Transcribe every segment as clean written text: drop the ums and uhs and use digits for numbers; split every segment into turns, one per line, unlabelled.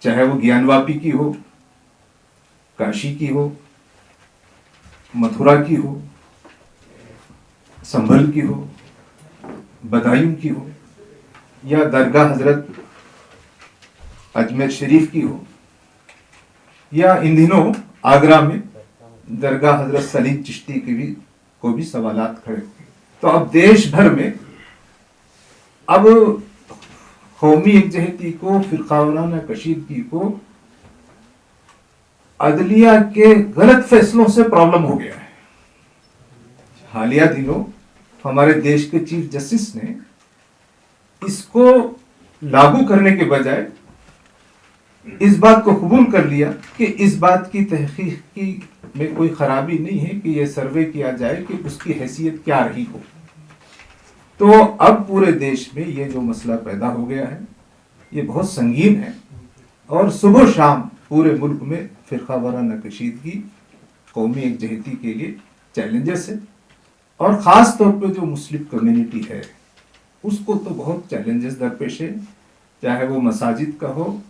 चाहे वो ज्ञानवापी की हो, काशी की हो, मथुरा की हो, संभल की हो, बदायूं की हो, या दरगाह हजरत अजमेर शरीफ की हो, या इन दिनों आगरा में दरगाह हजरत सलीम चिश्ती की को भी सवालात खड़े हुए। तो अब देश भर में अब कौमी एकजहती को, फिरकावाराना कशीदगी को अदलिया के गलत फैसलों से प्रॉब्लम हो गया है। हालिया दिनों हमारे देश के चीफ जस्टिस ने इसको लागू करने के बजाय इस बात को कबूल कर लिया कि इस बात की तहकीक की में कोई खराबी नहीं है कि यह सर्वे किया जाए कि उसकी हैसियत क्या रही हो। तो अब पूरे देश में ये जो मसला पैदा हो गया है ये बहुत संगीन है और सुबह शाम पूरे मुल्क में फिरकावाराना कशीदगी, कौमी एकजहती के लिए चैलेंजेस है और ख़ास तौर पे जो मुस्लिम कम्युनिटी है उसको तो बहुत चैलेंजेस दरपेश है, चाहे वो मसाजिद का हो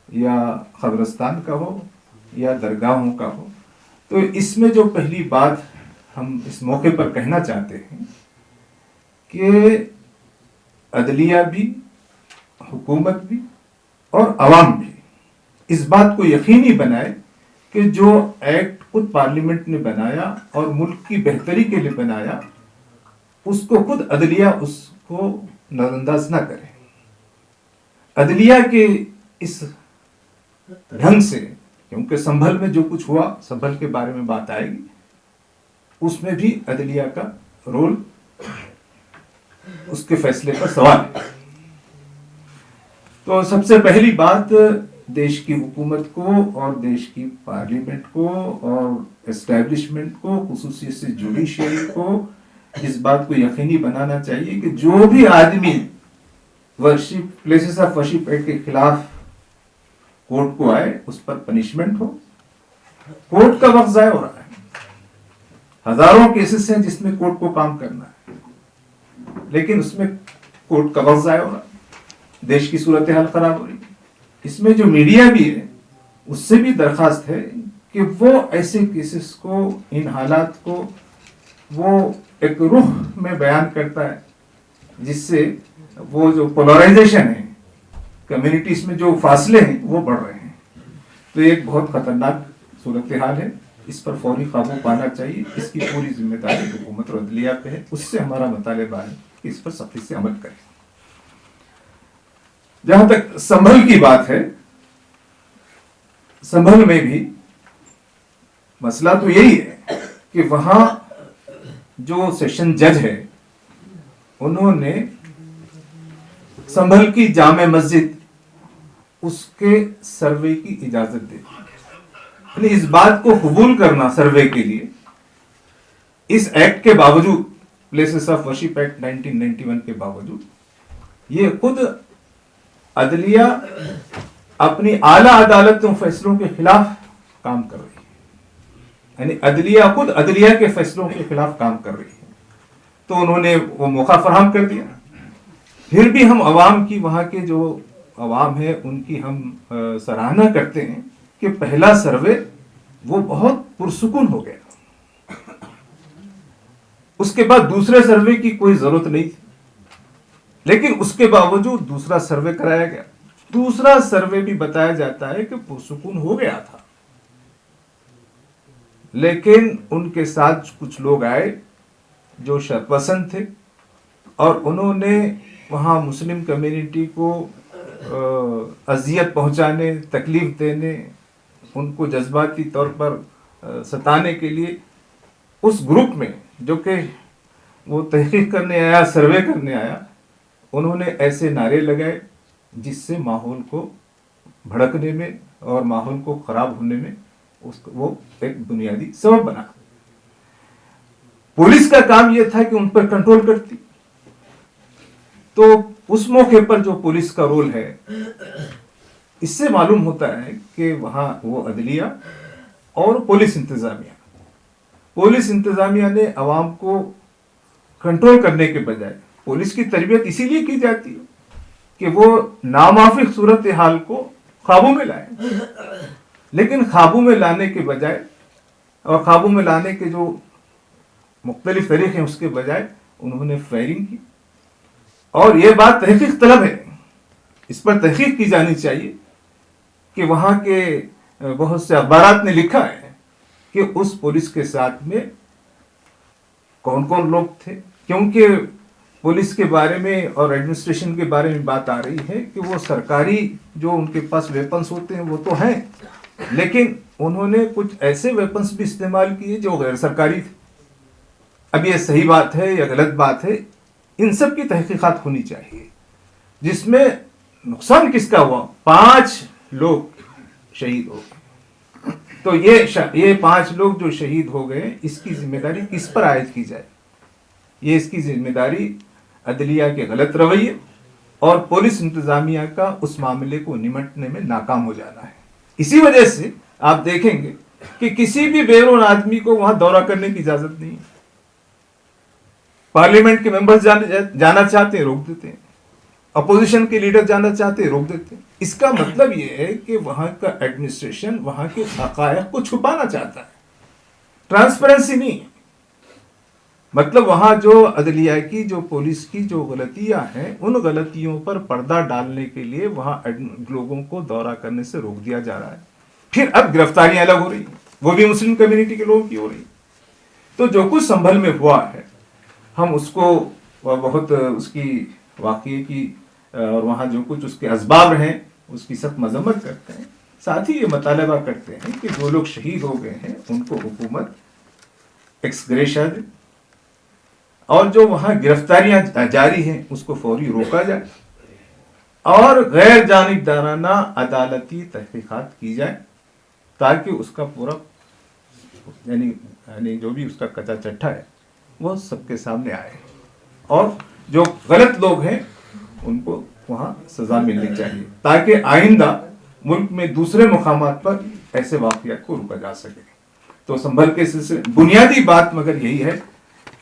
या कब्रिस्तान का हो या दरगाहों का हो। तो इसमें जो पहली बात हम इस मौके पर कहना चाहते हैं कि अदलिया भी, हुकूमत भी और अवाम भी इस बात को यकीनी बनाए कि जो एक्ट खुद पार्लियामेंट ने बनाया और मुल्क की बेहतरी के लिए बनाया उसको खुद अदलिया उसको नजरअंदाज ना करे। अदलिया के इस ढंग से, क्योंकि संभल में जो कुछ हुआ, संभल के बारे में बात आएगी, उसमें भी अदलिया का रोल, उसके फैसले पर सवाल है। तो सबसे पहली बात देश की हुकूमत को और देश की पार्लियामेंट को और एस्टैब्लिशमेंट को, खुसूसी से जुडिशरी को इस बात को यकीनी बनाना चाहिए कि जो भी आदमी worship, places of worship act के खिलाफ कोर्ट को आए उस पर पनिशमेंट हो। कोर्ट का वक्त जाया हो रहा है, हजारों केसेस हैं जिसमें कोर्ट को काम करना है लेकिन उसमें कोर्ट का वक्त जाया हो रहा है, देश की सूरत हाल खराब हो रही है। इसमें जो मीडिया भी है उससे भी दरखास्त है कि वो ऐसे केसेस को, इन हालात को वो एक रुख में बयान करता है जिससे वो जो पोलराइजेशन है, कम्युनिटीज में जो फासले हैं वो बढ़ रहे हैं। तो एक बहुत खतरनाक सूरत हाल है, इस पर फौरी काबू पाना चाहिए। इसकी पूरी जिम्मेदारी हुकूमत और अदलिया पे है। उससे हमारा मुतालिबा है कि इस पर सख्ती से अमल करें। जहां तक संभल की बात है, संभल में भी मसला तो यही है कि वहां जो सेशन जज है उन्होंने संभल की जामे मस्जिद उसके सर्वे की इजाजत दे दी। इस बात को कबूल करना सर्वे के लिए इस एक्ट के बावजूद, प्लेसेस ऑफ वर्शिप एक्ट 1991 के बावजूद, ये खुद अदलिया अपनी आला अदालतों फैसलों के खिलाफ काम कर रही है। यानी अदलिया खुद अदलिया के फैसलों के खिलाफ काम कर रही है। तो उन्होंने वो मौका फराहम कर दिया। फिर भी हम अवाम की, वहां के जो अवाम है उनकी हम सराहना करते हैं कि पहला सर्वे वो बहुत पुरसुकून हो गया। उसके बाद दूसरे सर्वे की कोई जरूरत नहीं थी, लेकिन उसके बावजूद दूसरा सर्वे कराया गया। दूसरा सर्वे भी बताया जाता है कि पुरसुकून हो गया था, लेकिन उनके साथ कुछ लोग आए जो शरपसंद थे और उन्होंने वहां मुस्लिम कम्युनिटी को अजियत पहुंचाने, तकलीफ देने, उनको जज्बाती तौर पर सताने के लिए उस ग्रुप में जो कि वो तहकीक करने आया, सर्वे करने आया, उन्होंने ऐसे नारे लगाए जिससे माहौल को भड़कने में और माहौल को खराब होने में वो एक बुनियादी सबब बना। पुलिस का काम यह था कि उन पर कंट्रोल करती। तो उस मौके पर जो पुलिस का रोल है, इससे मालूम होता है कि वहां वो अदलिया और पुलिस इंतजामिया ने अवाम को कंट्रोल करने के बजाय, पुलिस की तरबियत इसीलिए की जाती है कि वो नामाफिक सूरत हाल को ख्वाबों में लाए, लेकिन ख्वाबों में लाने के बजाय और ख्वाबों में लाने के जो मुख्तलिफ तरीके हैं उसके बजाय उन्होंने फायरिंग की। और यह बात तहकीक तलब है, इस पर तहकीक की जानी चाहिए कि वहां के बहुत से अखबारात ने लिखा है कि उस पुलिस के साथ में कौन कौन लोग थे, क्योंकि पुलिस के बारे में और एडमिनिस्ट्रेशन के बारे में बात आ रही है कि वो सरकारी जो उनके पास वेपन्स होते हैं वो तो हैं, लेकिन उन्होंने कुछ ऐसे वेपन्स भी इस्तेमाल किए जो गैर सरकारी थे। अब ये सही बात है या गलत बात है, इन सब की तहकीकात होनी चाहिए। जिसमें नुकसान किसका हुआ, 5 लोग शहीद हो गए, तो ये 5 लोग जो शहीद हो गए इसकी जिम्मेदारी किस पर आयद की जाए? ये इसकी जिम्मेदारी अदलिया के गलत रवैये और पुलिस इंतजामिया का उस मामले को निमटने में नाकाम हो जाना है। इसी वजह से आप देखेंगे कि किसी भी बेरून आदमी को वहां दौरा करने की इजाजत नहीं है। पार्लियामेंट के मेंबर्स जाना चाहते हैं, रोक देते हैं। अपोजिशन के लीडर जाना चाहते हैं, रोक देते हैं। इसका मतलब यह है कि वहां का एडमिनिस्ट्रेशन वहां के हकायक को छुपाना चाहता है, ट्रांसपेरेंसी नहीं है। मतलब वहां जो अदलिया की, जो पुलिस की जो गलतियां हैं, उन गलतियों पर पर्दा डालने के लिए वहां लोगों को दौरा करने से रोक दिया जा रहा है। फिर अब गिरफ्तारियां अलग हो रही, वो भी मुस्लिम कम्युनिटी के लोगों की हो रही। तो जो कुछ संभल में हुआ है, हम उसको बहुत उसकी वाकई की और वहाँ जो कुछ उसके असबाब हैं उसकी सख्त मजम्मत करते हैं। साथ ही ये मुतालबा करते हैं कि जो लोग शहीद हो गए हैं उनको हुकूमत एक्स ग्रेशिया दे और जो वहाँ गिरफ्तारियां जारी हैं उसको फौरी रोका जाए और गैर जानिबदाराना अदालती तहकीकात की जाए ताकि उसका पूरा यानी जो भी उसका कच्चा चट्टा है वो सबके सामने आए और जो गलत लोग हैं उनको वहां सजा मिलनी चाहिए ताकि आइंदा मुल्क में दूसरे मुकामात पर ऐसे वाक़यात को रोका जा सके। तो संभल के सिलसिले बुनियादी बात मगर यही है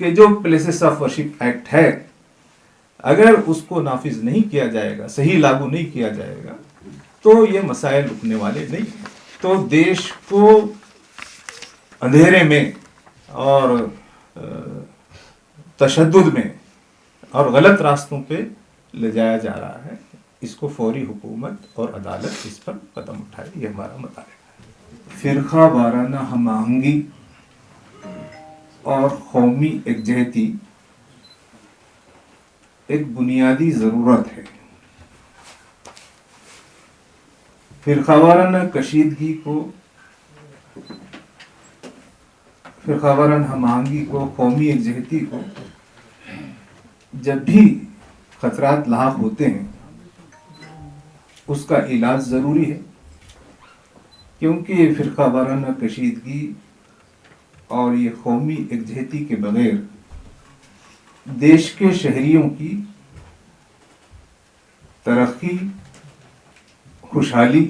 कि जो प्लेसेस ऑफ वर्शिप एक्ट है, अगर उसको नाफिज नहीं किया जाएगा, सही लागू नहीं किया जाएगा, तो ये मसाइल रुकने वाले नहीं। तो देश को अंधेरे में और तशद्दुद में और गलत रास्तों पे ले जाया जा रहा है। इसको फौरी हुकूमत और अदालत इस पर कदम उठाए, ये हमारा मुतालिबा है। फिरका वाराना हम-आहंगी और कौमी एकजहती एक बुनियादी ज़रूरत है। फिरका वाराना कशीदगी को, फिरका वाराना हम-आहंगी को, कौमी एकजहती को जब भी खतरात लाहक होते हैं उसका इलाज ज़रूरी है, क्योंकि ये फिरका वाराना कशीदगी और ये कौमी एकजहती के बगैर देश के शहरियों की तरक्की, खुशहाली,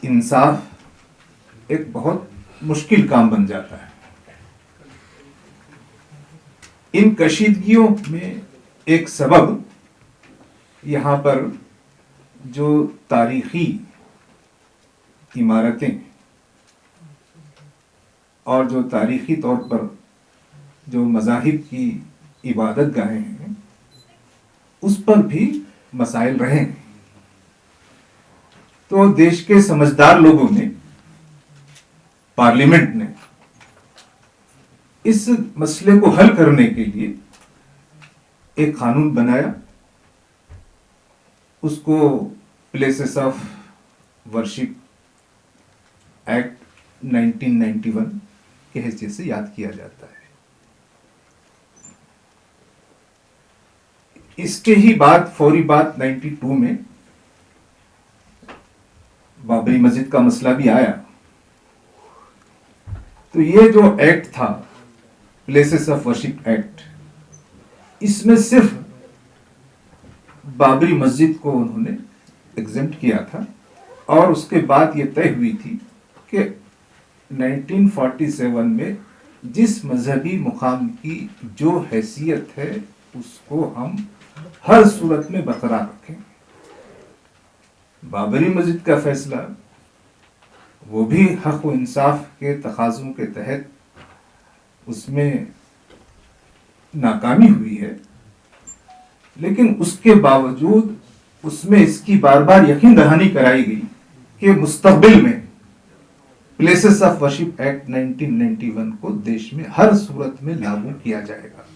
इंसाफ एक बहुत मुश्किल काम बन जाता है। इन कशीदगियों में एक सबब यहाँ पर जो तारीखी इमारतें और जो तारीखी तौर पर जो मज़ाहिब की इबादत गाहें हैं उस पर भी मसाइल रहे हैं। तो देश के समझदार लोगों ने, पार्लियामेंट ने इस मसले को हल करने के लिए एक कानून बनाया, उसको प्लेसेस ऑफ वर्शिप एक्ट 1991 के हैसियत से याद किया जाता है। इसके ही बाद फौरी बाद 92 में बाबरी मस्जिद का मसला भी आया। तो ये जो एक्ट था प्लेसेस ऑफ वर्शिप एक्ट, इसमें सिर्फ बाबरी मस्जिद को उन्होंने एग्जेम्प्ट किया था और उसके बाद ये तय हुई थी कि 1947 में जिस मजहबी मुकाम की जो हैसियत है उसको हम हर सूरत में बरकरार रखें। बाबरी मस्जिद का फैसला वो भी हक व इंसाफ के तकाज़ों के तहत उसमें नाकामी हुई है, लेकिन उसके बावजूद उसमें इसकी बार बार यकीन दहानी कराई गई कि मुस्तकबिल में प्लेसेस ऑफ वर्शिप एक्ट 1991 को देश में हर सूरत में लागू किया जाएगा।